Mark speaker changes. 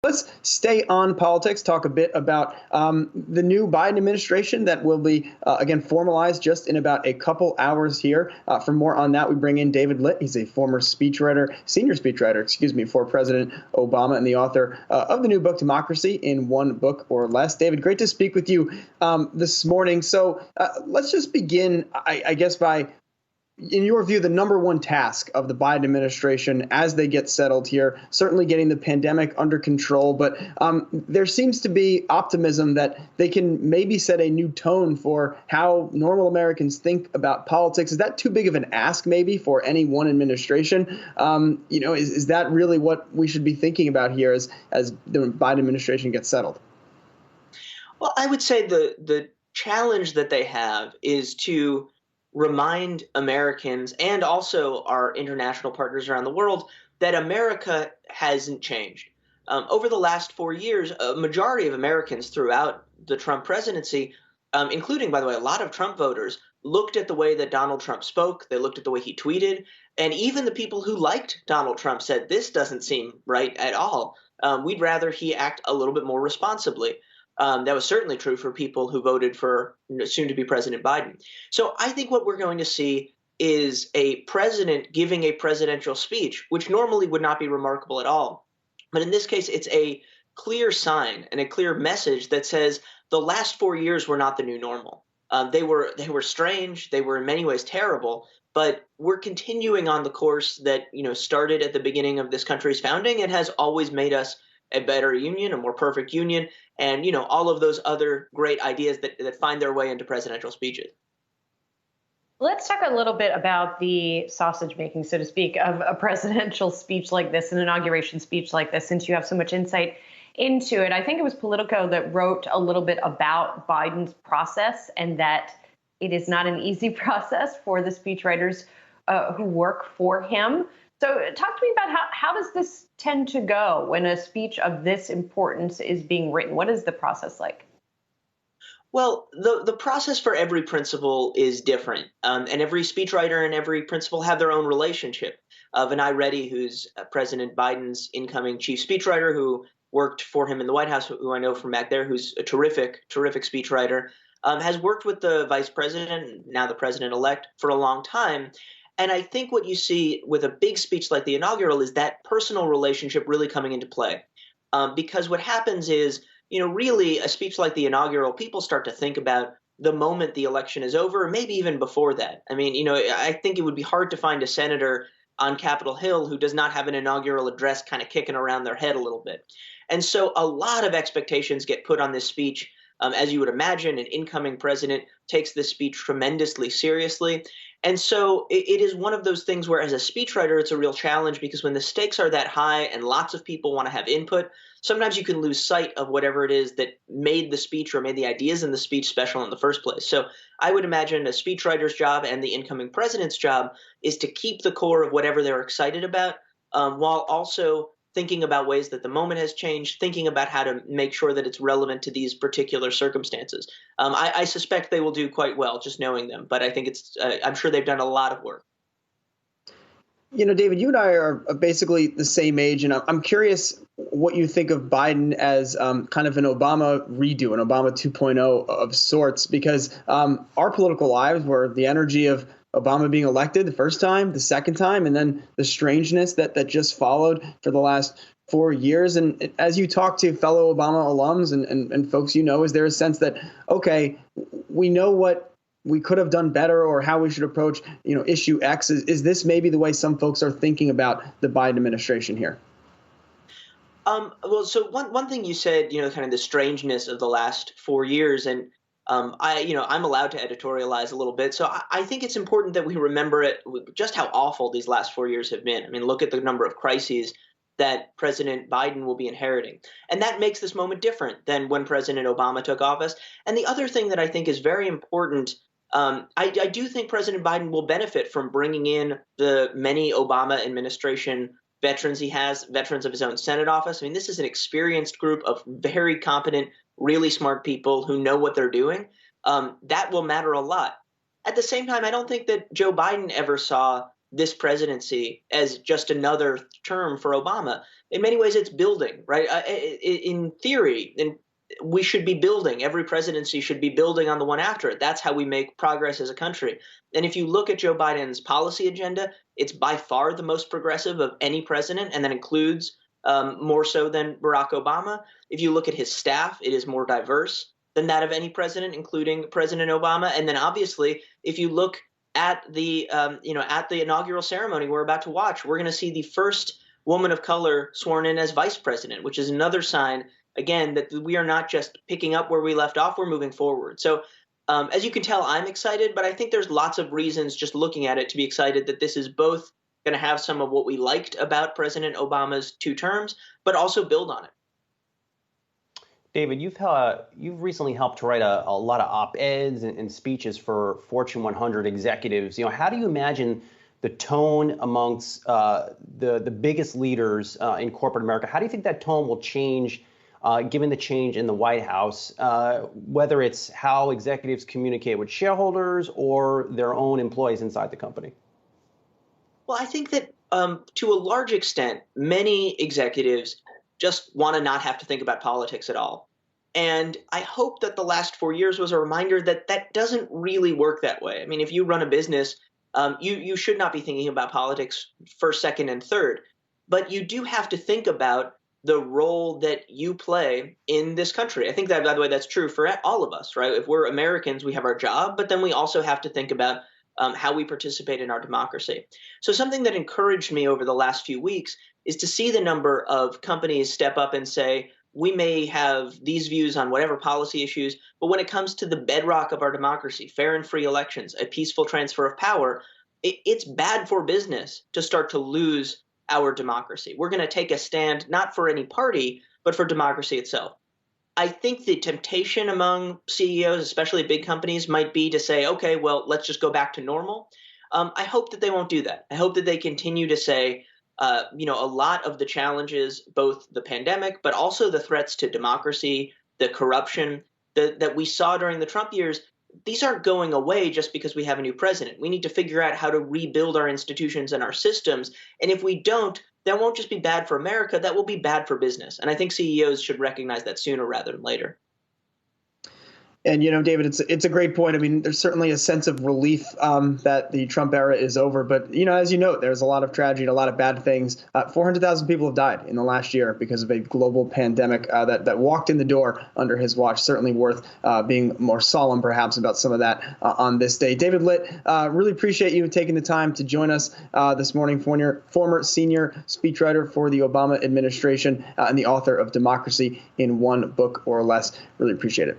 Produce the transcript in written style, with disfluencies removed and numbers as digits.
Speaker 1: Let's stay on politics, talk a bit about the new Biden administration that will be, again, formalized just in about a couple hours here. For more on that, we bring in David Litt. He's a former senior speechwriter, for President Obama and the author of the new book, Democracy in One Book or Less. David, great to speak with you this morning. So let's just begin, I guess, by in your view, the number one task of the Biden administration as they get settled here, certainly getting the pandemic under control, but there seems to be optimism that they can maybe set a new tone for how normal Americans think about politics. Is that too big of an ask maybe for any one administration? Is that really what we should be thinking about here as the Biden administration gets settled?
Speaker 2: Well, I would say the challenge that they have is to remind Americans and also our international partners around the world that America hasn't changed. Over the last 4 years, a majority of Americans throughout the Trump presidency, including, by the way, a lot of Trump voters, looked at the way that Donald Trump spoke. They looked at the way he tweeted. And even the people who liked Donald Trump said, this doesn't seem right at all. We'd rather he act a little bit more responsibly. That was certainly true for people who voted for soon-to-be President Biden. So I think what we're going to see is a president giving a presidential speech, which normally would not be remarkable at all. But in this case, it's a clear sign and a clear message that says the last 4 years were not the new normal. They were strange. They were in many ways terrible. But we're continuing on the course that started at the beginning of this country's founding and has always made us a better union, a more perfect union, and all of those other great ideas that find their way into presidential speeches.
Speaker 3: Let's talk a little bit about the sausage making, so to speak, of a presidential speech like this, an inauguration speech like this, since you have so much insight into it. I think it was Politico that wrote a little bit about Biden's process and that it is not an easy process for the speechwriters who work for him. So talk to me about how does this tend to go when a speech of this importance is being written? What is the process like?
Speaker 2: Well, the process for every principal is different, and every speechwriter and every principal have their own relationship. Vinay Reddy, who's President Biden's incoming chief speechwriter, who worked for him in the White House, who I know from back there, who's a terrific speechwriter, has worked with the vice president, now the president-elect, for a long time. And I think what you see with a big speech like the inaugural is that personal relationship really coming into play. Because what happens is, really a speech like the inaugural, people start to think about the moment the election is over, maybe even before that. I mean, I think it would be hard to find a senator on Capitol Hill who does not have an inaugural address kind of kicking around their head a little bit. And so a lot of expectations get put on this speech. As you would imagine, an incoming president takes this speech tremendously seriously. And so it is one of those things where, as a speechwriter, it's a real challenge because when the stakes are that high and lots of people want to have input, sometimes you can lose sight of whatever it is that made the speech or made the ideas in the speech special in the first place. So I would imagine a speechwriter's job and the incoming president's job is to keep the core of whatever they're excited about, while also thinking about ways that the moment has changed, thinking about how to make sure that it's relevant to these particular circumstances. I suspect they will do quite well, just knowing them. But I think I'm sure they've done a lot of work.
Speaker 1: David, you and I are basically the same age, and I'm curious what you think of Biden as kind of an Obama redo, an Obama 2.0 of sorts, because our political lives were the energy of Obama being elected the first time, the second time, and then the strangeness that just followed for the last 4 years. And as you talk to fellow Obama alums and folks, is there a sense that, okay, we know what we could have done better or how we should approach, issue X? Is this maybe the way some folks are thinking about the Biden administration here?
Speaker 2: Well, so one thing you said, kind of the strangeness of the last 4 years, and I'm allowed to editorialize a little bit. So I think it's important that we remember just how awful these last 4 years have been. I mean, look at the number of crises that President Biden will be inheriting. And that makes this moment different than when President Obama took office. And the other thing that I think is very important, I do think President Biden will benefit from bringing in the many Obama administration veterans he has, veterans of his own Senate office. I mean, this is an experienced group of very competent, really smart people who know what they're doing. That will matter a lot. At the same time, I don't think that Joe Biden ever saw this presidency as just another term for Obama. In many ways, it's building, right? In theory, we should be building. Every presidency should be building on the one after it. That's how we make progress as a country. And if you look at Joe Biden's policy agenda, it's by far the most progressive of any president, and that includes more so than Barack Obama. If you look at his staff, it is more diverse than that of any president, including President Obama. And then obviously, if you look at the at the inaugural ceremony we're about to watch, we're going to see the first woman of color sworn in as vice president, which is another sign, again, that we are not just picking up where we left off, we're moving forward. So as you can tell, I'm excited, but I think there's lots of reasons just looking at it to be excited that this is both going to have some of what we liked about President Obama's 2 terms, but also build on it.
Speaker 4: David, you've recently helped to write a lot of op-eds and speeches for Fortune 100 executives. How do you imagine the tone amongst the biggest leaders in corporate America? How do you think that tone will change given the change in the White House, whether it's how executives communicate with shareholders or their own employees inside the company?
Speaker 2: Well, I think that to a large extent, many executives just want to not have to think about politics at all. And I hope that the last 4 years was a reminder that that doesn't really work that way. I mean, if you run a business, you should not be thinking about politics first, second, and third. But you do have to think about the role that you play in this country. I think that, by the way, that's true for all of us, right? If we're Americans, we have our job, but then we also have to think about how we participate in our democracy. So something that encouraged me over the last few weeks is to see the number of companies step up and say, we may have these views on whatever policy issues, but when it comes to the bedrock of our democracy, fair and free elections, a peaceful transfer of power, it's bad for business to start to lose our democracy. We're going to take a stand not for any party, but for democracy itself. I think the temptation among CEOs, especially big companies, might be to say, okay, well, let's just go back to normal. I hope that they won't do that. I hope that they continue to say, a lot of the challenges, both the pandemic, but also the threats to democracy, the corruption that we saw during the Trump years, these aren't going away just because we have a new president. We need to figure out how to rebuild our institutions and our systems. And if we don't, that won't just be bad for America, that will be bad for business. And I think CEOs should recognize that sooner rather than later.
Speaker 1: And, David, it's a great point. I mean, there's certainly a sense of relief that the Trump era is over. But, as you note, there's a lot of tragedy and a lot of bad things. 400,000 people have died in the last year because of a global pandemic that walked in the door under his watch. Certainly worth being more solemn, perhaps, about some of that on this day. David Litt, really appreciate you taking the time to join us this morning. Former senior speechwriter for the Obama administration and the author of Democracy in One Book or Less. Really appreciate it.